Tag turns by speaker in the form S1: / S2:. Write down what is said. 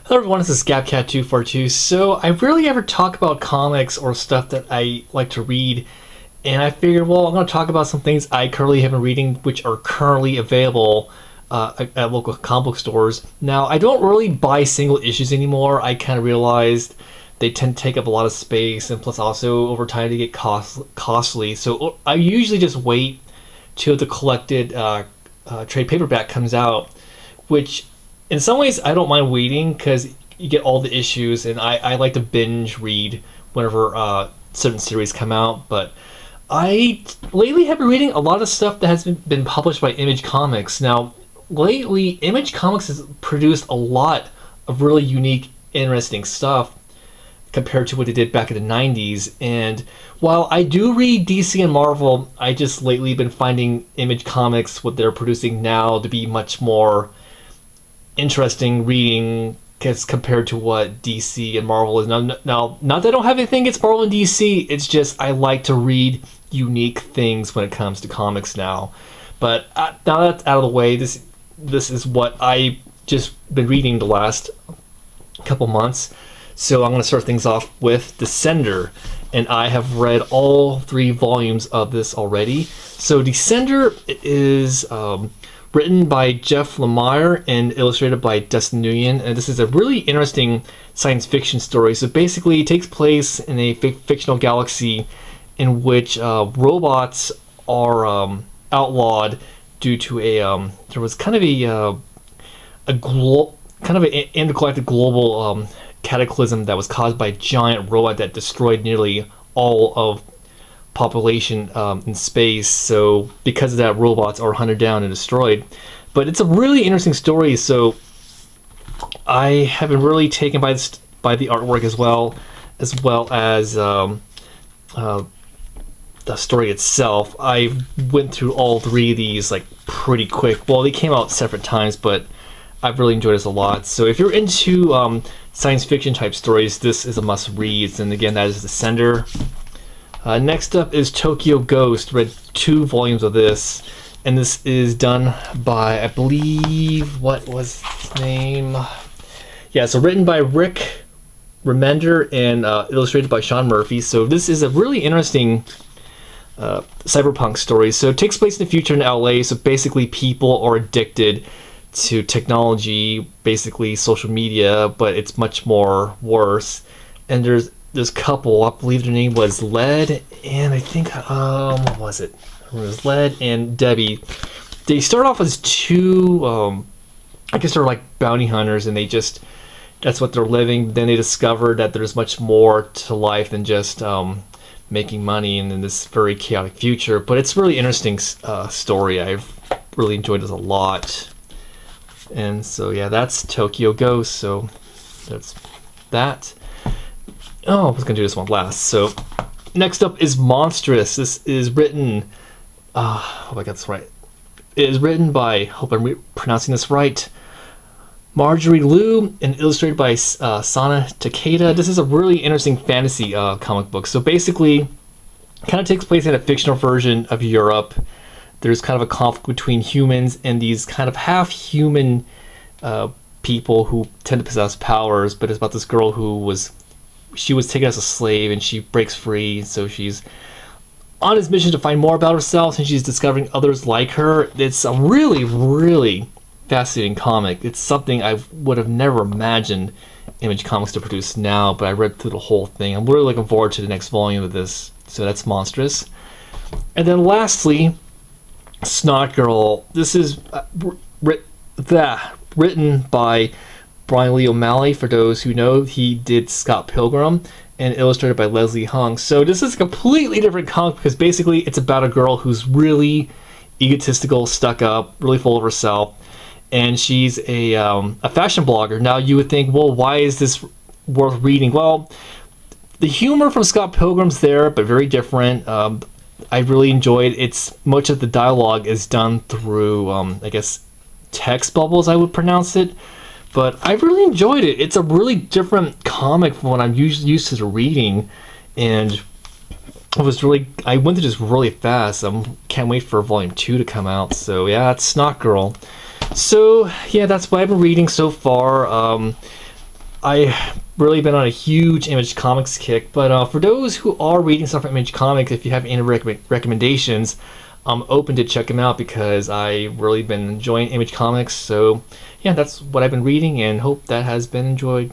S1: Hello everyone, this is ScabCat242. So I rarely ever talk about comics or stuff that I like to read, and I figured, well, I'm going to talk about some things I currently have been reading, which are currently available at local comic book stores. Now, I don't really buy single issues anymore. I kind of realized they tend to take up a lot of space, and plus also over time they get costly. So I usually just wait till the collected trade paperback comes out, which in some ways I don't mind waiting because you get all the issues, and I like to binge read whenever certain series come out. But I lately have been reading a lot of stuff that has been published by Image Comics. Now, lately, Image Comics has produced a lot of really unique, interesting stuff compared to what they did back in the 90s. And while I do read DC and Marvel, I just lately been finding Image Comics, what they're producing now, to be much more interesting reading as compared to what DC and Marvel is. Now, not that I don't have anything against Marvel and DC, it's just I like to read unique things when it comes to comics now. But now that's out of the way, this is what I just been reading the last couple months. So I'm going to start things off with Descender, and I have read all 3 volumes of this already. So Descender is written by Jeff Lemire and illustrated by Dustin Nguyen, and this is a really interesting science fiction story. So basically it takes place in a fictional galaxy in which robots are outlawed due to there was kind of an intergalactic global cataclysm that was caused by a giant robot that destroyed nearly all of population in space. So because of that, robots are hunted down and destroyed. But it's a really interesting story. So I have been really taken by the artwork as well as the story itself. I went through all 3 of these like pretty quick. Well, they came out separate times, but I've really enjoyed this a lot. So if you're into science fiction type stories, this is a must read. And again, that is Descender. Next up is Tokyo Ghost. Read 2 volumes of this, and this is done by, I believe, what was his name? Yeah, so written by Rick Remender and illustrated by Sean Murphy. So this is a really interesting cyberpunk story. So it takes place in the future in LA. So basically people are addicted to technology, basically social media, but it's much more worse. And there's this couple, I believe their name was Led, and I think, what was it? It was Led and Debbie. They start off as 2, I guess they're like bounty hunters, and that's what they're living. Then they discover that there's much more to life than just making money and in this very chaotic future. But it's a really interesting story. I've really enjoyed it a lot. And so yeah, that's Tokyo Ghost. So that's that. Oh, I was gonna do this one last. So next up is Monstrous. This is written, hope I got this right. It is written by, hope I'm pronouncing this right, Marjorie Liu, and illustrated by Sana Takeda. This is a really interesting fantasy comic book. So basically, kind of takes place in a fictional version of Europe. There's kind of a conflict between humans and these kind of half-human people who tend to possess powers, but it's about this girl who was taken as a slave, and she breaks free. So she's on this mission to find more about herself, and she's discovering others like her. It's a really, really fascinating comic. It's something I would have never imagined Image Comics to produce now, but I read through the whole thing. I'm really looking forward to the next volume of this. So that's Monstrous. And then lastly, Snot Girl. This is written by Brian Lee O'Malley. For those who know, he did Scott Pilgrim, and illustrated by Leslie Hung. So this is a completely different comic because basically it's about a girl who's really egotistical, stuck up, really full of herself, and she's a fashion blogger. Now you would think, well, why is this worth reading? Well, the humor from Scott Pilgrim's there, but very different. I really enjoyed it. It's much of the dialogue is done through, I guess, text bubbles, I would pronounce it. But I really enjoyed it. It's a really different comic from what I'm used to reading, and I went through this really fast. I can't wait for volume 2 to come out. So yeah, it's Snot Girl. So yeah, that's what I've been reading so far. I've really been on a huge Image Comics kick, but for those who are reading stuff from Image Comics, if you have any recommendations, I'm open to check them out because I've really been enjoying Image Comics. So yeah, that's what I've been reading and hope that has been enjoyed.